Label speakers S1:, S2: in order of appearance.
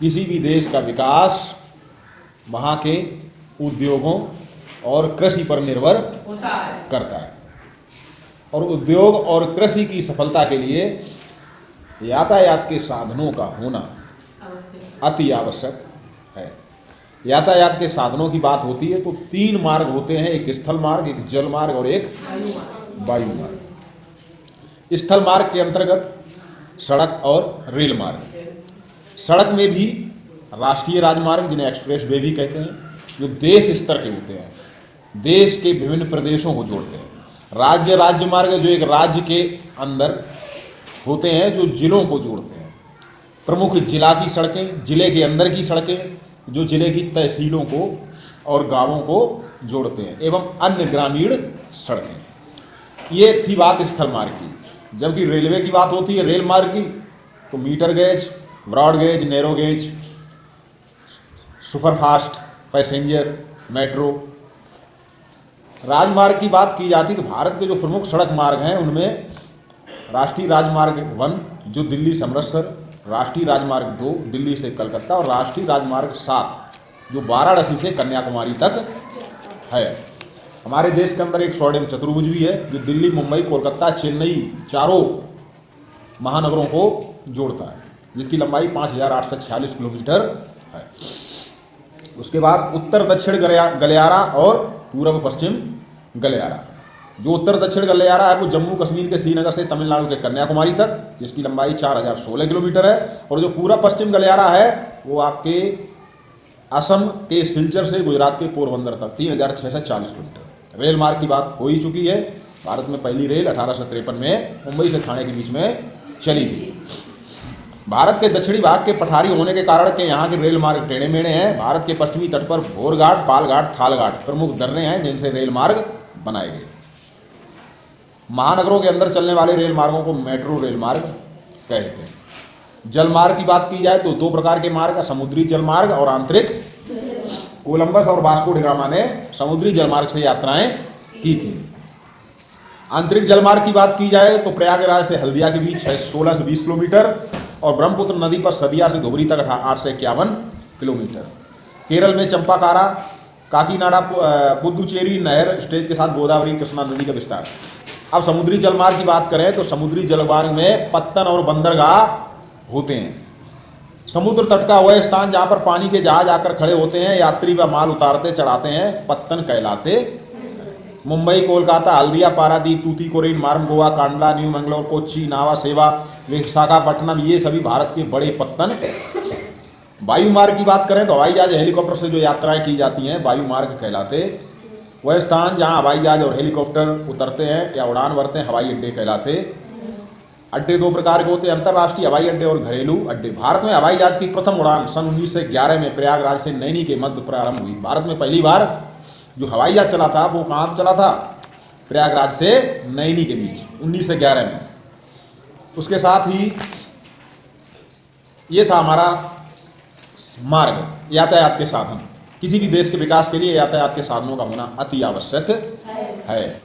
S1: किसी भी देश का विकास वहाँ के उद्योगों और कृषि पर निर्भर करता है, और उद्योग और कृषि की सफलता के लिए यातायात के साधनों का होना अति आवश्यक है। यातायात के साधनों की बात होती है तो 3 मार्ग होते हैं, एक स्थल मार्ग, एक जल मार्ग और एक वायु मार्ग। स्थल मार्ग के अंतर्गत सड़क और रेल मार्ग। सड़क में भी राष्ट्रीय राजमार्ग, जिन्हें एक्सप्रेस वे भी कहते हैं, जो देश स्तर के होते हैं, देश के विभिन्न प्रदेशों को जोड़ते हैं। राज्य मार्ग जो एक राज्य के अंदर होते हैं, जो जिलों को जोड़ते हैं। प्रमुख जिला की सड़कें, जिले के अंदर की सड़कें जो जिले की तहसीलों को और गांवों को जोड़ते हैं, एवं अन्य ग्रामीण सड़कें। ये थी बात स्थल मार्ग की। जबकि रेलवे की बात होती है रेल मार्ग की, तो metre gauge, broad gauge, narrow gauge, superfast, passenger, metro. राजमार्ग की बात की जाती तो भारत के जो प्रमुख सड़क मार्ग हैं उनमें राष्ट्रीय राजमार्ग 1 जो दिल्ली से अमृतसर, राष्ट्रीय राजमार्ग 2 दिल्ली से कलकत्ता और राष्ट्रीय राजमार्ग 7 जो वाराणसी से कन्याकुमारी तक है। हमारे देश के अंदर एक स्वर्णिम चतुर्भुज भी है जो दिल्ली, मुंबई, कोलकाता, चेन्नई 4 महानगरों को जोड़ता है, जिसकी लंबाई 5846 किलोमीटर है। उसके बाद उत्तर दक्षिण गलियारा और पूर्व पश्चिम गलियारा। जो उत्तर दक्षिण गलियारा है वो जम्मू कश्मीर के श्रीनगर से तमिलनाडु के कन्याकुमारी तक, जिसकी लंबाई 4016 किलोमीटर है। और जो पूरा पश्चिम गलियारा है वो आपके असम के सिलचर से गुजरात के पोरबंदर तक 3640 किलोमीटर। रेल मार्ग की बात हो ही चुकी है। भारत में पहली रेल 1853 में मुंबई से थाने के बीच में चली थी। भारत के दक्षिणी भाग के पठारी होने के कारण के यहाँ के रेल मार्ग टेढ़े मेढ़े हैं। भारत के पश्चिमी तट पर भोरघाट, पालघाट, थालघाट प्रमुख दर्रे हैं जिनसे रेल मार्ग बनाए गए। महानगरों के अंदर चलने वाले रेल मार्गों को मेट्रो रेल मार्ग कहते हैं। जल मार्ग की बात की जाए तो 2 प्रकार के मार्ग है, समुद्री जल मार्ग और आंतरिक। कोलंबस और वास्को डी गामा ने समुद्री जल मार्ग से यात्राएं की थी। आंतरिक जल मार्ग की बात की जाए तो प्रयागराज से हल्दिया के बीच 16 से 20 किलोमीटर और ब्रह्मपुत्र नदी पर सदिया से धुबरी तक 8 से 51 किलोमीटर। केरल में चंपाकारा, काकीनाडा, पुदुचेरी नहर स्टेज के साथ गोदावरी कृष्णा नदी का विस्तार। अब समुद्री जलमार्ग की बात करें तो समुद्री जलमार्ग में पत्तन और बंदरगाह होते हैं। समुद्र तट का वह स्थान जहाँ पर पानी के जहाज आकर खड़े होते हैं, यात्री व माल उतारते चढ़ाते हैं, पत्तन कहलाते। मुंबई, कोलकाता, हल्दिया, पारादीप, तूतीकोरिन, मार्म, गोवा, कांडला, न्यू मैंगलोर, कोच्चि, नावा, सेवा, विशाखापट्टनम ये सभी भारत के बड़े पत्तन। वायु मार्ग की बात करें तो हवाई जहाज, हेलीकॉप्टर से जो यात्राएं की जाती हैं वायु मार्ग कहलाते। वह स्थान जहां हवाई जहाज और हेलीकॉप्टर उतरते हैं या उड़ान भरते हैं हवाई अड्डे कहलाते। अड्डे 2 प्रकार के होते हैं, अंतर्राष्ट्रीय हवाई अड्डे और घरेलू अड्डे। भारत में हवाई जहाज की प्रथम उड़ान सन 1911 में प्रयागराज से नैनी के मध्य प्रारंभ हुई। भारत में पहली बार जो हवाई जहाज चला था वो कहाँ चला था? प्रयागराज से नैनी के बीच 1911 में। उसके साथ ही ये था हमारा मार्ग, यातायात के साधन। किसी भी देश के विकास के लिए यातायात के साधनों का होना अति आवश्यक है।